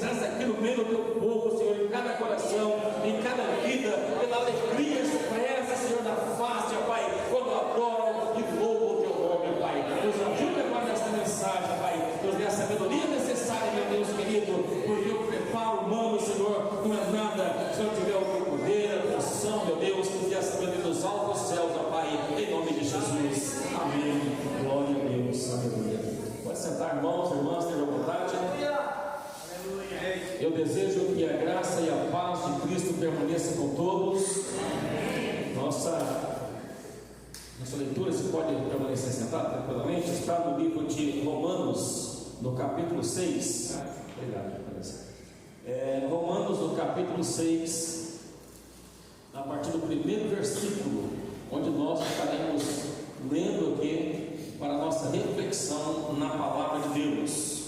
manifestasse aqui no meio do teu povo, Senhor, em cada coração, em cada vida, pela alegria expressa, Senhor, da face, ó Pai, quando adoram e louvam o teu nome, Pai. Nos ajuda agora nessa mensagem, Pai, nos dê a sabedoria necessária, meu Deus querido, porque o preparo humano, Senhor, não é nada. Se não tiver o poder, a função, meu Deus, nos dê a sabedoria dos altos céus, ó Pai, em nome de Jesus. Amém. Glória a Deus. Aleluia. Pode sentar, irmãos, irmãs, tenham vontade. Eu desejo que a graça e a paz de Cristo permaneça com todos. Nossa leitura, se pode permanecer sentado tranquilamente, está no livro de Romanos, no capítulo 6. Obrigado, Romanos, no capítulo 6, a partir do primeiro versículo, onde nós estaremos lendo aqui para a nossa reflexão na palavra de Deus.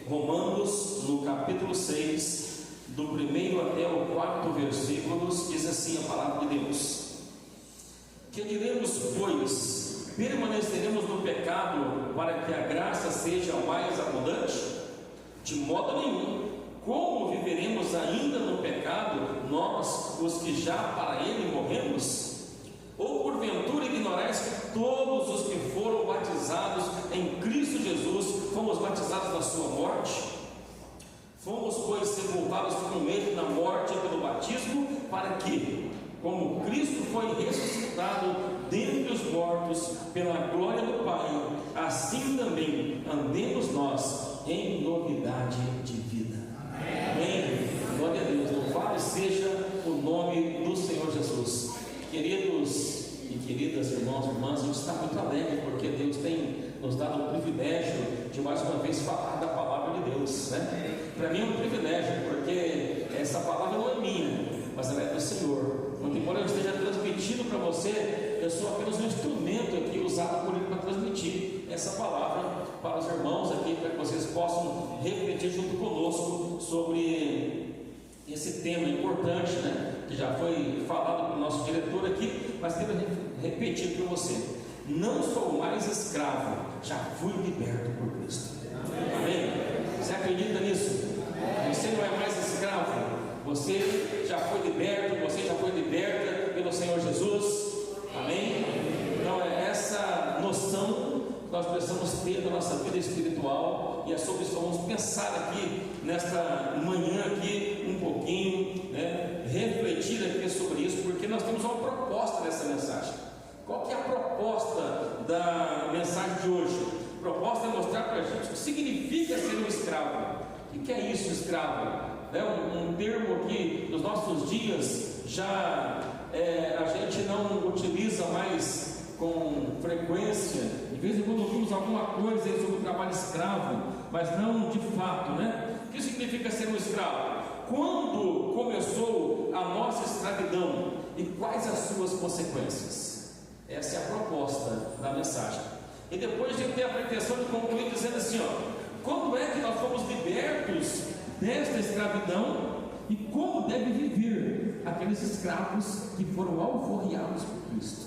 Romanos, no capítulo 6, do primeiro até o quarto versículo, diz assim a palavra de Deus: que diremos, pois? Permaneceremos no pecado para que a graça seja mais abundante? De modo nenhum. Como viveremos ainda no pecado, nós, os que já para ele morremos? Ou porventura ignorais que todos os que foram batizados em Cristo Jesus fomos batizados na sua morte? Fomos, pois, sepultados com ele na morte pelo batismo, para que, como Cristo foi ressuscitado dentre os mortos pela glória do Pai, assim também andemos nós em novidade de vida. Amém. Glória a Deus. Louvado seja o nome do Senhor Jesus. Queridos e queridas irmãos e irmãs, a gente está muito alegre porque Deus tem nos dado o privilégio de mais uma vez falar da palavra de Deus, né? Para mim é um privilégio, porque essa palavra não é minha, mas ela é do Senhor. Muito embora eu esteja transmitindo para você, eu sou apenas um instrumento aqui usado por Ele para transmitir essa palavra para os irmãos aqui, para que vocês possam refletir junto conosco sobre esse tema importante, né? Que já foi falado pelo nosso diretor aqui, mas quero repetir para você: não sou mais escravo, já fui liberto por Cristo. Amém? Você acredita nisso? Você não é mais escravo, você já foi liberto, você já foi liberta pelo Senhor Jesus. Amém? Então é essa noção que nós precisamos ter da nossa vida espiritual, e é sobre isso que vamos pensar aqui nesta manhã aqui um pouquinho, né? Refletir aqui sobre isso, porque nós temos uma proposta nessa mensagem. Qual que é a proposta da mensagem de hoje? A proposta é mostrar para a gente o que significa ser um escravo. O que é isso, escravo? É um termo que nos nossos dias já a gente não utiliza mais com frequência. De vez em quando ouvimos alguma coisa aí sobre o trabalho escravo, mas não de fato, né? O que significa ser um escravo? Quando começou a nossa escravidão e quais as suas consequências? Essa é a proposta da mensagem. E depois de ter a pretensão de concluir dizendo assim, quando é que nós fomos libertos desta escravidão e como deve viver aqueles escravos que foram alforriados por Cristo?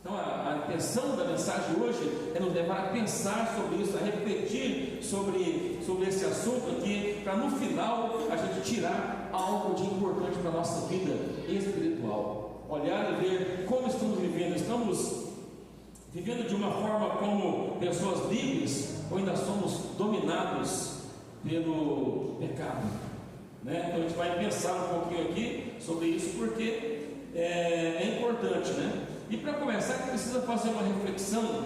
Então a intenção da mensagem hoje é nos levar a pensar sobre isso, a refletir sobre esse assunto aqui, para no final a gente tirar algo de importante para a nossa vida espiritual. Olhar e ver como estamos vivendo. Estamos vivendo de uma forma como pessoas livres, ou ainda somos dominados pelo pecado, né? Então a gente vai pensar um pouquinho aqui sobre isso, porque é importante, né? E para começar, a gente precisa fazer uma reflexão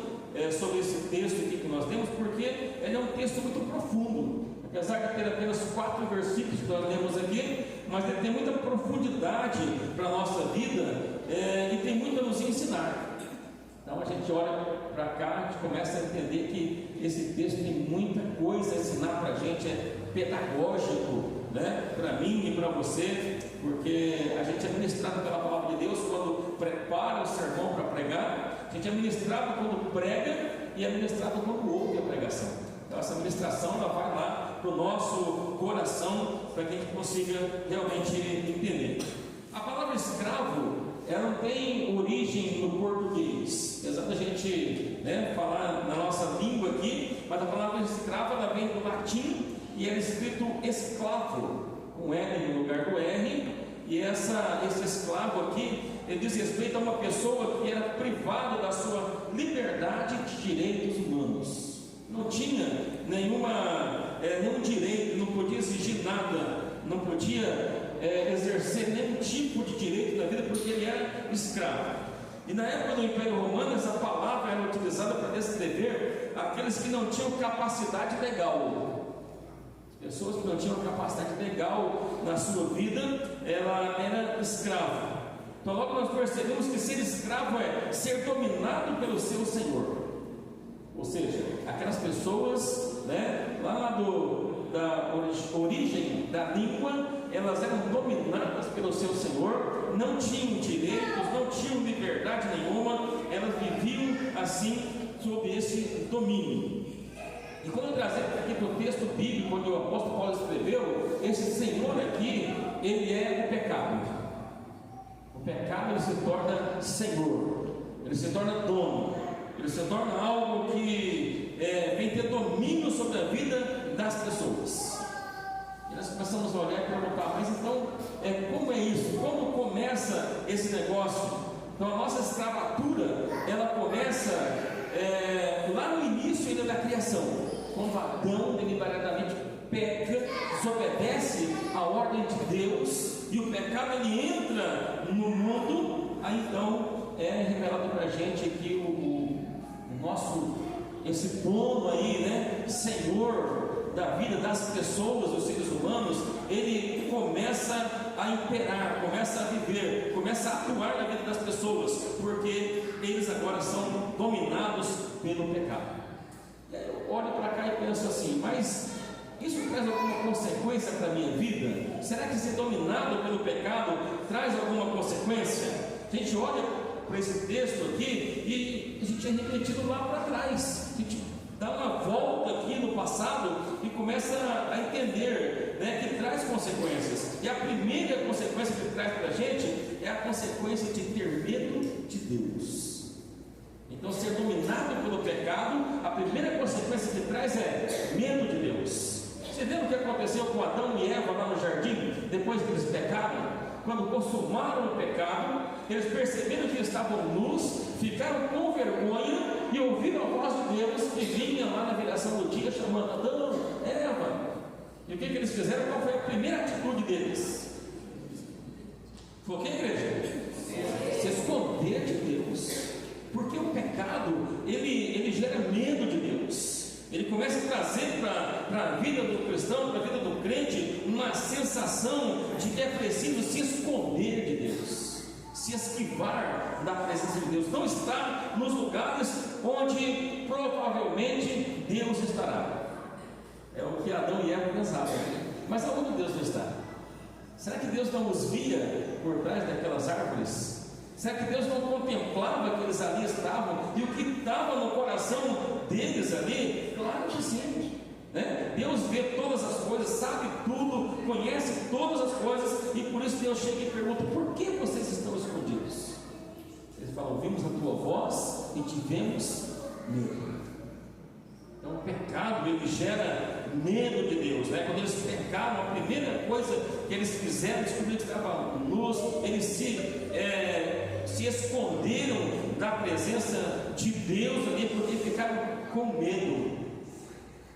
sobre esse texto aqui que nós temos, porque ele é um texto muito profundo. Apesar de ter apenas 4 versículos que nós lemos aqui, mas ele tem muita profundidade para a nossa vida, e tem muito a nos ensinar. Então a gente olha para cá, a gente começa a entender que esse texto tem muita coisa a ensinar para a gente, é pedagógico, né? Para mim e para você, porque a gente é ministrado pela palavra de Deus quando prepara o sermão para pregar, a gente é ministrado quando prega e é ministrado quando ouve a pregação. Então essa ministração ela vai lá para o nosso coração, para que a gente consiga realmente entender. A palavra escravo, ela não tem origem no português, apesar da gente falar na nossa língua aqui, mas a palavra escravo ela vem do latim e era escrito escravo, com L no lugar do R, e esse escravo aqui, ele diz respeito a uma pessoa que era privada da sua liberdade de direitos humanos, não tinha nenhum direito, não podia exigir nada, não podia exercer nenhum tipo de direito na vida, porque ele era escravo. E na época do Império Romano, essa palavra era utilizada para descrever aqueles que não tinham capacidade legal. As pessoas que não tinham capacidade legal na sua vida, ela era escravo. Então logo nós percebemos que ser escravo é ser dominado pelo seu senhor. Ou seja, aquelas pessoas, lá da origem da língua, elas eram dominadas pelo seu senhor, não tinham direitos, não tinham liberdade nenhuma, elas viviam assim, sob esse domínio. E quando trazemos aqui para o texto bíblico, onde o apóstolo Paulo escreveu, esse senhor aqui, ele é o pecado. O pecado, ele se torna senhor, ele se torna dono, ele se torna algo que vem ter domínio sobre a vida das pessoas. E nós começamos a olhar e perguntar, mas então, como é isso? Como começa esse negócio? Então a nossa escravatura, ela começa lá no início ainda da criação, quando Adão deliberadamente peca, desobedece a ordem de Deus, e o pecado ele entra no mundo. Aí então é revelado para a gente que o nosso, esse dono aí, Senhor da vida das pessoas, dos seres humanos, ele começa a imperar, começa a viver, começa a atuar na vida das pessoas, porque eles agora são dominados pelo pecado. E aí eu olho para cá e penso assim, mas isso traz alguma consequência para a minha vida? Será que ser dominado pelo pecado traz alguma consequência? A gente olha para esse texto aqui e a gente é remetido lá para trás, a gente dá uma volta aqui no passado e começa a entender que traz consequências. E a primeira consequência que traz para a gente é a consequência de ter medo de Deus. Então, ser dominado pelo pecado, a primeira consequência que traz é medo de Deus. Você lembra o que aconteceu com Adão e Eva lá no jardim, depois que eles pecaram? Quando consumaram o pecado, eles perceberam que estavam nus, ficaram com vergonha e ouviram a voz de Deus que vinha lá na viração do dia chamando Adão, Eva. E o que eles fizeram? Qual foi a primeira atitude deles? Foi o que, igreja? Se esconder de Deus. Porque o pecado, ele gera medo de Deus. Ele começa a trazer para a vida do cristão, para a vida do crente, uma sensação de que é preciso se esconder de Deus, se esquivar da presença de Deus, não estar nos lugares onde provavelmente Deus estará. É o que Adão e Eva pensavam. Mas aonde Deus não está? Será que Deus não os via por trás daquelas árvores? Será que Deus não contemplava que eles ali estavam? E o que estava no coração deles ali? Claro que sim, Deus vê todas as coisas, sabe tudo, conhece todas as coisas, e por isso Deus chega e pergunta: por que vocês estão escondidos? Eles falam: ouvimos a tua voz e tivemos medo. Então o pecado, ele gera medo de Deus, Quando eles pecaram, a primeira coisa que eles fizeram, descobriram que estavam nus, eles se esconderam da presença de Deus ali, porque ficaram com medo.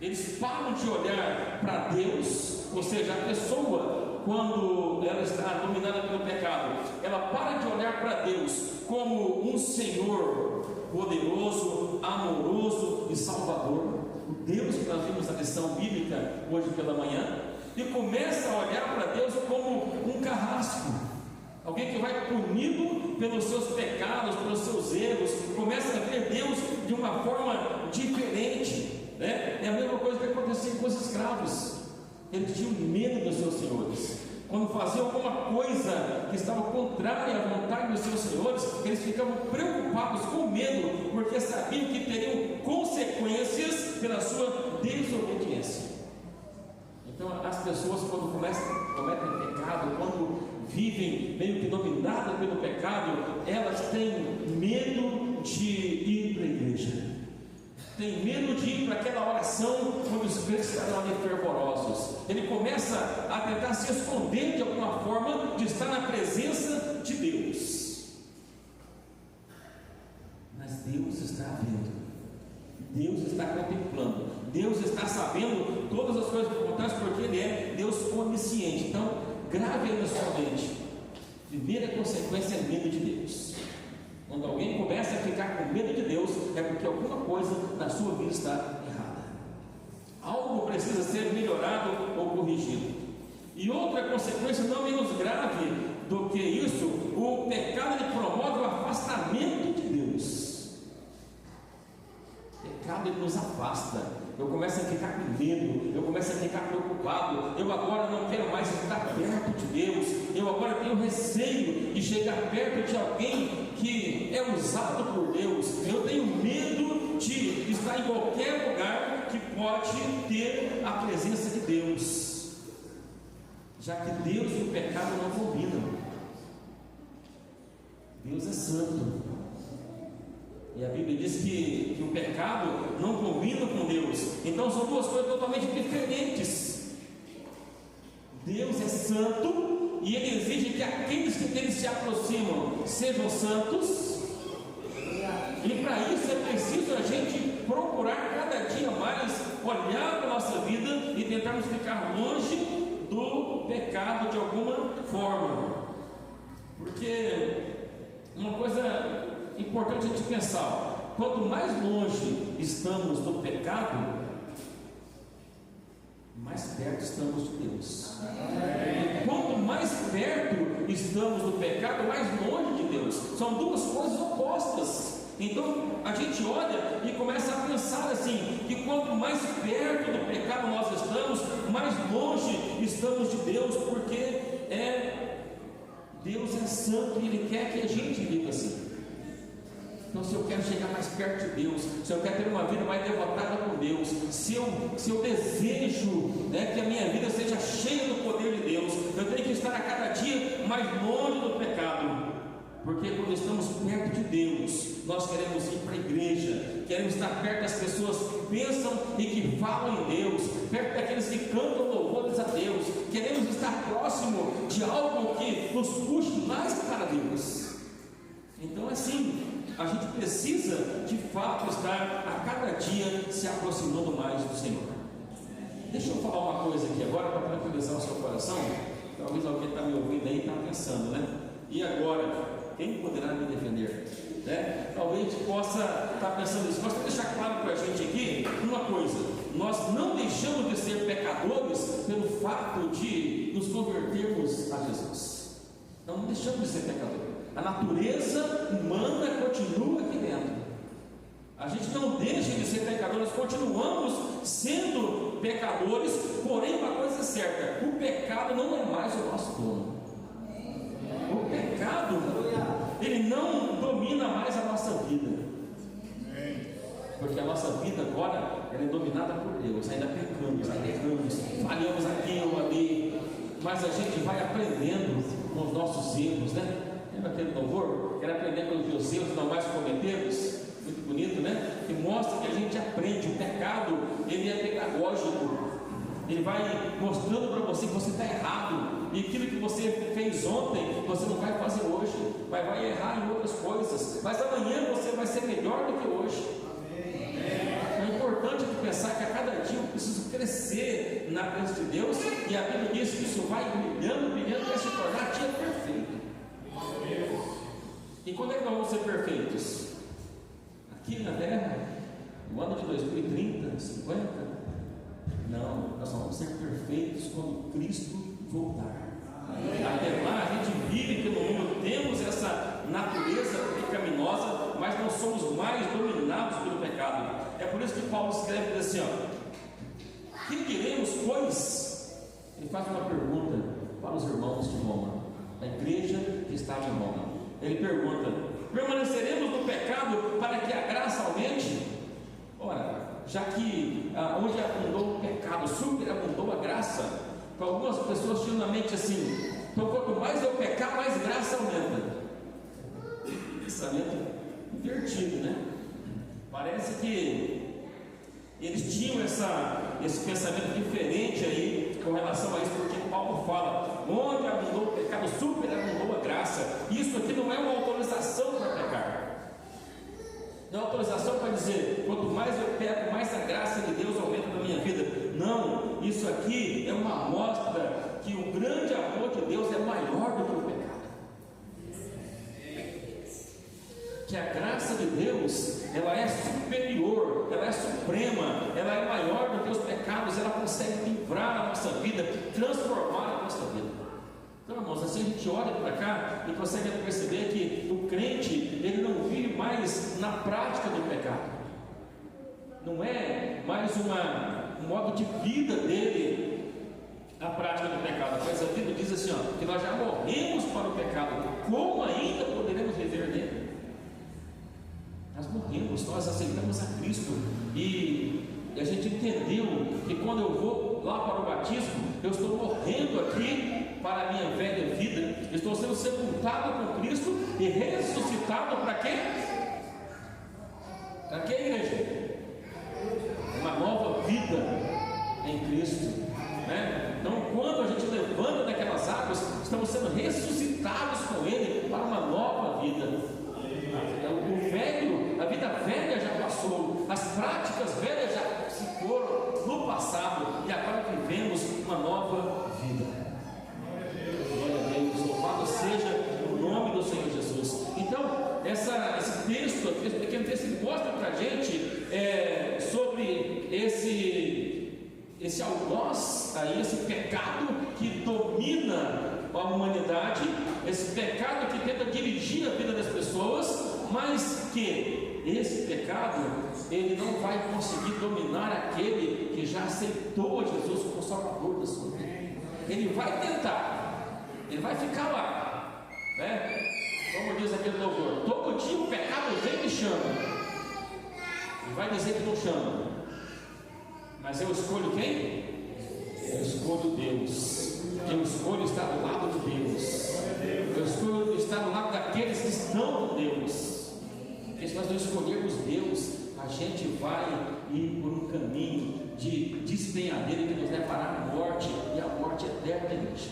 Eles param de olhar para Deus, ou seja, a pessoa, quando ela está dominada pelo pecado, ela para de olhar para Deus como um Senhor poderoso, amoroso e salvador, o Deus que nós vimos na lição bíblica hoje pela manhã, e começa a olhar para Deus como um carrasco, alguém que vai punido pelos seus pecados, pelos seus erros, começa a ver Deus de uma forma diferente. É a mesma coisa que acontecia com os escravos. Eles tinham medo dos seus senhores. Quando faziam alguma coisa que estava contrária à vontade dos seus senhores, eles ficavam preocupados, com medo, porque sabiam que teriam consequências pela sua desobediência. Então as pessoas, quando cometem pecado, quando vivem meio que dominadas pelo pecado, elas têm medo de ir para a igreja, tem medo de ir para aquela oração onde os crentes estarão ali fervorosos, ele começa a tentar se esconder de alguma forma de estar na presença de Deus. Mas Deus está vendo, Deus está contemplando, Deus está sabendo todas as coisas que acontecem, porque Ele é Deus onisciente. Então, grave aí na sua mente: primeira consequência é medo de Deus. Quando alguém começa a ficar com medo de Deus, é porque alguma coisa na sua vida está errada, algo precisa ser melhorado ou corrigido. E outra consequência não menos grave do que isso: o pecado ele promove o afastamento de Deus. O pecado ele nos afasta. Eu começo a ficar com medo, eu começo a ficar preocupado, eu agora não quero mais estar perto de Deus, eu agora tenho receio de chegar perto de alguém que é usado por Deus, eu tenho medo de estar em qualquer lugar que pode ter a presença de Deus, já que Deus e o pecado não combinam. Deus é santo, e a Bíblia diz que o pecado não combina com Deus. Então são duas coisas totalmente diferentes. Deus é santo e Ele exige que aqueles que dele se aproximam sejam santos. E para isso é preciso a gente procurar cada dia mais olhar para a nossa vida e tentarmos ficar longe do pecado de alguma forma. Porque uma coisa importante a gente pensar: quanto mais longe estamos do pecado, mais perto estamos de Deus. E quanto mais perto estamos do pecado, mais longe de Deus. São duas coisas opostas. Então a gente olha e começa a pensar assim, que quanto mais perto do pecado nós estamos, mais longe estamos de Deus, porque Deus é santo e Ele quer que a gente viva assim. Então, se eu quero chegar mais perto de Deus, se eu quero ter uma vida mais devotada com Deus, se eu desejo, que a minha vida seja cheia do poder de Deus, eu tenho que estar a cada dia mais longe do pecado. Porque quando estamos perto de Deus, nós queremos ir para a igreja, queremos estar perto das pessoas que pensam e que falam em Deus, perto daqueles que cantam louvores a Deus, queremos estar próximo de algo que nos puxe mais para Deus. Então, assim, a gente precisa de fato estar a cada dia se aproximando mais do Senhor. Deixa eu falar uma coisa aqui agora para tranquilizar o seu coração. Talvez alguém está me ouvindo aí e está pensando, e agora, quem poderá me defender? Talvez a gente possa estar pensando isso. Mas para deixar claro para a gente aqui uma coisa: nós não deixamos de ser pecadores pelo fato de nos convertermos a Jesus. Não deixamos de ser pecadores. A natureza humana continua aqui dentro. A gente não deixa de ser pecadores, continuamos sendo pecadores, porém uma coisa é certa: o pecado não é mais o nosso dono. O pecado, ele não domina mais a nossa vida, porque a nossa vida agora ela é dominada por Deus. Ainda pecamos, ainda erramos, falhamos aqui ou ali, mas a gente vai aprendendo com os nossos erros, Lembra aquele louvor? Quero aprender com os meus erros, não mais cometê-los. Muito bonito, Que mostra que a gente aprende. O pecado, ele é pedagógico. Ele vai mostrando para você que você está errado, e aquilo que você fez ontem, você não vai fazer hoje, mas vai errar em outras coisas, mas amanhã você vai ser melhor do que hoje. É importante pensar que a cada dia eu preciso crescer na presença de Deus, e a Bíblia diz que isso vai brilhando, até se tornar dia perfeito. E quando é que nós vamos ser perfeitos? Aqui na terra? No ano de 2030, 50? Não, nós vamos ser perfeitos quando Cristo voltar. Até lá a gente vive que no mundo temos essa natureza pecaminosa, mas não somos mais dominados pelo pecado. É por isso que Paulo escreve assim: que diremos, pois? Ele faz uma pergunta para os irmãos de Roma, a igreja que estava em Roma. Ele pergunta: permaneceremos no pecado para que a graça aumente? Ora, já que onde abundou o pecado, superabundou a graça. Para algumas pessoas tinham na mente assim: então quanto mais eu pecar, mais graça aumenta. Pensamento invertido, Parece que eles tinham esse pensamento diferente aí com relação a isso, porque Paulo fala: onde abundou o pecado, superabundou a graça. Isso aqui não é uma autorização para pecar. Não é autorização para dizer, quanto mais eu peco, mais a graça de Deus aumenta na minha vida. Não, isso aqui é uma amostra que o grande amor de Deus é maior do que o pecado. Que a graça de Deus, ela é superior, ela é suprema, ela é maior do que os pecados, ela consegue livrar a nossa vida, transformar a nossa vida. Então, irmãos, assim a gente olha para cá e consegue perceber que o crente, ele não vive mais na prática do pecado. Não é mais um modo de vida dele a prática do pecado. Mas a Bíblia diz assim, ó, que nós já morremos para o pecado. Como ainda poderemos viver nele? Nós morremos, nós aceitamos a Cristo. E a gente entendeu que quando eu vou lá para o batismo, eu estou morrendo aqui para a minha velha vida, estou sendo sepultado com Cristo e ressuscitado para quê? Para quê, igreja? Uma nova vida em Cristo, né? Então, quando a gente levanta daquelas águas, estamos sendo ressuscitados com Ele para uma nova vida. A vida velha já passou, as práticas velhas já se foram no passado e agora vivemos uma nova vida. Louvado seja o nome do Senhor Jesus. Então, esse texto, esse pequeno texto, mostra para a gente sobre esse algoz, esse pecado que domina a humanidade, esse pecado que tenta dirigir a vida das pessoas, mas que esse pecado, ele não vai conseguir dominar aquele que já aceitou Jesus como Salvador da sua vida. Ele vai tentar, ele vai ficar lá, né? Como diz aquele louvor, todo dia o pecado vem e me chama, e vai dizer que não chama, mas eu escolho quem? Eu escolho Deus, eu escolho estar do lado de Deus, eu escolho estar do lado daqueles que estão com Deus. Porque se nós não escolhermos Deus, a gente vai ir por um caminho de despenhadeira que nos levará à morte, e à morte eterna, igreja.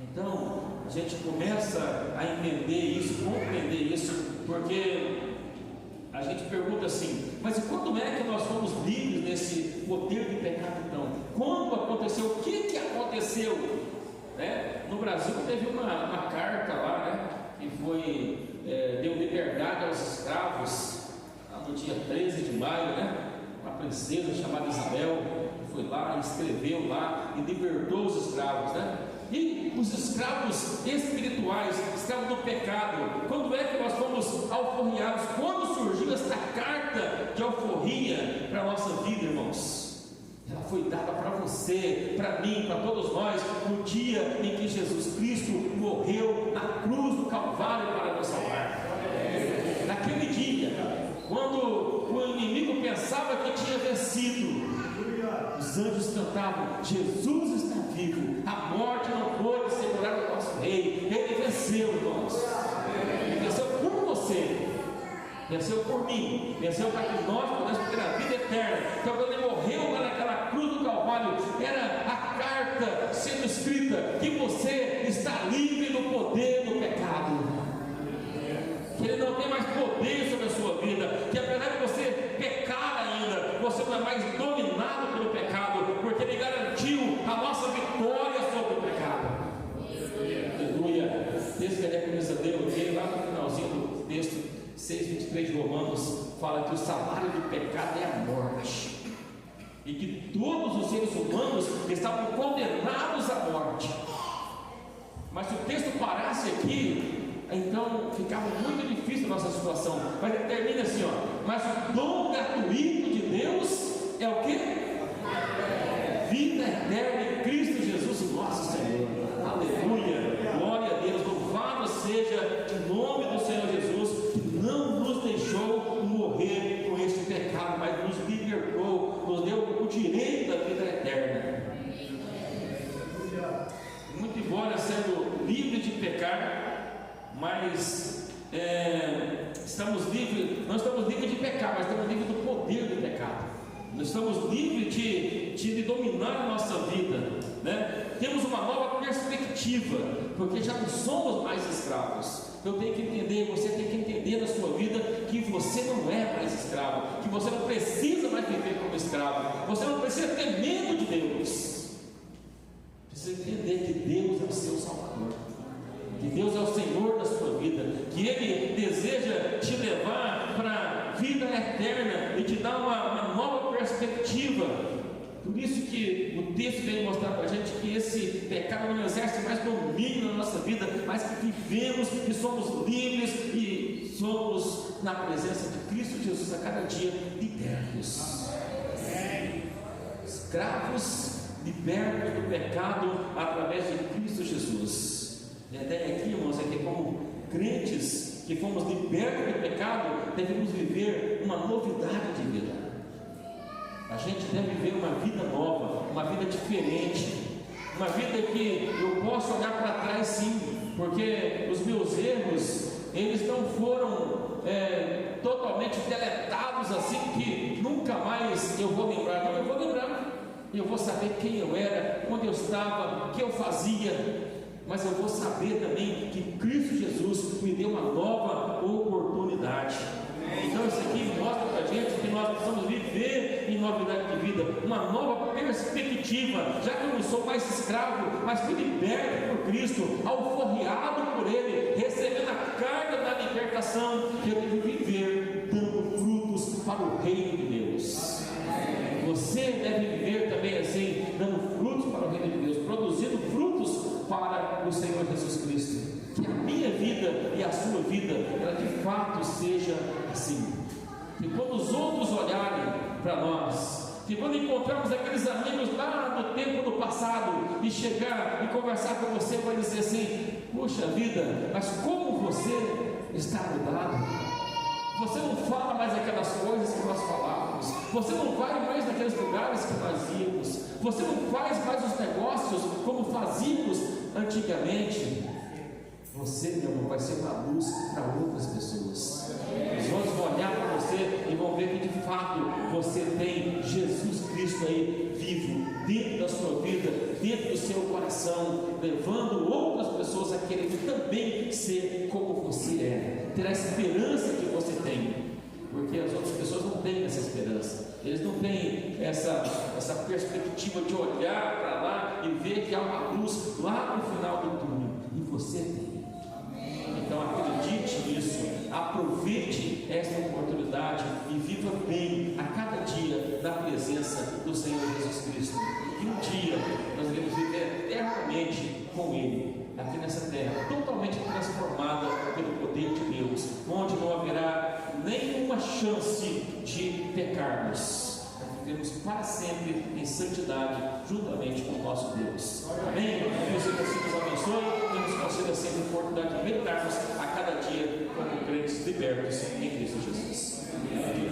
Então, a gente começa a entender isso, compreender isso, porque a gente pergunta assim: mas e quando é que nós fomos livres desse poder de pecado então? Quando aconteceu? O que aconteceu? Né? No Brasil teve uma carta lá, né? Que foi, deu liberdade aos escravos, lá no dia 13 de maio, né? Uma princesa chamada Isabel foi lá, escreveu lá e libertou os escravos, né? E os escravos espirituais, escravos do pecado, quando é que nós fomos alforriados? Quando surgiu esta carta de alforria para a nossa vida, irmãos? Ela foi dada para você, para mim, para todos nós, no dia em que Jesus Cristo morreu na cruz do Calvário para nos salvar. Naquele dia, quando o inimigo pensava que tinha vencido, os anjos cantavam: Jesus está vivo, a morte não pode segurar o nosso rei, ele venceu, irmãos. Ele venceu por você, venceu por mim, venceu para que nós pudéssemos ter a vida eterna. Então, quando ele morreu lá naquela cruz do Calvário, era a carta sendo escrita que você está livre do poder do pecado, que ele não tem mais poder sobre a sua vida, que apesar de você pecar ainda, você não é mais dominado pelo pecado, porque ele garantiu a nossa vitória sobre o pecado. Aleluia. Esse que ele é que lá no finalzinho do texto 6:23 de Romanos, fala que o salário do pecado é a morte, e que todos os seres humanos estavam condenados à morte. Mas se o texto parasse aqui, então ficava muito difícil a nossa situação. Mas ele termina assim, ó: mas o dom gratuito de Deus é o que? Vida eterna em Cristo Jesus, nosso Senhor. Aleluia, glória a Deus, louvado seja o nome do Senhor Jesus, que não nos deixou morrer com este pecado, mas nos libertou, nos deu o direito da vida eterna. Muito embora sendo livre de pecar, mas não estamos livres de pecar, mas estamos livres do poder do pecado. Nós estamos livres de dominar a nossa vida, né? Temos uma nova perspectiva, porque já não somos mais escravos. Eu tenho que entender, você tem que entender na sua vida que você não é mais escravo, que você não precisa mais viver como escravo, você não precisa ter medo de Deus. Precisa entender que Deus é o seu Salvador, que Deus é o Senhor da sua vida, que Ele deseja te levar para a vida eterna e te dar uma nova perspectiva. Por isso que o texto vem mostrar para a gente que esse pecado não exerce mais domínio na nossa vida, mas que vivemos, que somos livres e somos na presença de Cristo Jesus a cada dia libertos, escravos, libertos do pecado através de Cristo Jesus. E a ideia aqui, irmãos, é que como crentes que fomos libertos do pecado, devemos viver uma novidade de vida. A gente deve viver uma vida nova, uma vida diferente, uma vida que eu posso olhar para trás sim, porque os meus erros, eles não foram totalmente deletados assim, que nunca mais eu vou lembrar. Não, eu vou lembrar, eu vou saber quem eu era, onde eu estava, o que eu fazia, mas eu vou saber também que Cristo Jesus me deu uma nova oportunidade. Então isso aqui mostra para a gente que nós precisamos viver em novidade de vida, uma nova perspectiva, já que eu não sou mais escravo, mas fui liberto por Cristo, alforriado por Ele, recebendo a carga da libertação, que eu devo viver dando frutos para o reino de Deus. Você deve viver também assim, dando frutos para o reino de Deus, produzindo frutos para o Senhor Jesus Cristo. Que a minha vida e a sua vida, ela de fato seja assim. E quando os outros olharem para nós, que quando encontrarmos aqueles amigos lá do tempo do passado e chegar e conversar com você, vai dizer assim: puxa vida, mas como você está mudado? Você não fala mais aquelas coisas que nós falávamos, você não vai mais naqueles lugares que nós íamos, você não faz mais os negócios como fazíamos antigamente. Você, meu irmão, vai ser uma luz para outras pessoas. Os outros vão olhar para você e vão ver que de fato você tem Jesus Cristo aí vivo dentro da sua vida, dentro do seu coração, levando outras pessoas a querer também ser como você é, ter a esperança que você tem, porque as outras pessoas não têm essa esperança, eles não têm essa perspectiva de olhar para lá e ver que há uma luz lá no final do túnel, e você tem. Então acredite nisso, aproveite esta oportunidade e viva bem a cada dia na presença do Senhor Jesus Cristo. E um dia nós iremos viver eternamente com Ele aqui nessa terra, totalmente transformada pelo poder de Deus, onde não haverá nenhuma chance de pecarmos. Vivemos para sempre em santidade, juntamente com o nosso Deus. Amém? Que o Senhor nos abençoe e nos conceda sempre a oportunidade de meditarmos a cada dia como crentes libertos em Cristo Jesus. Amém.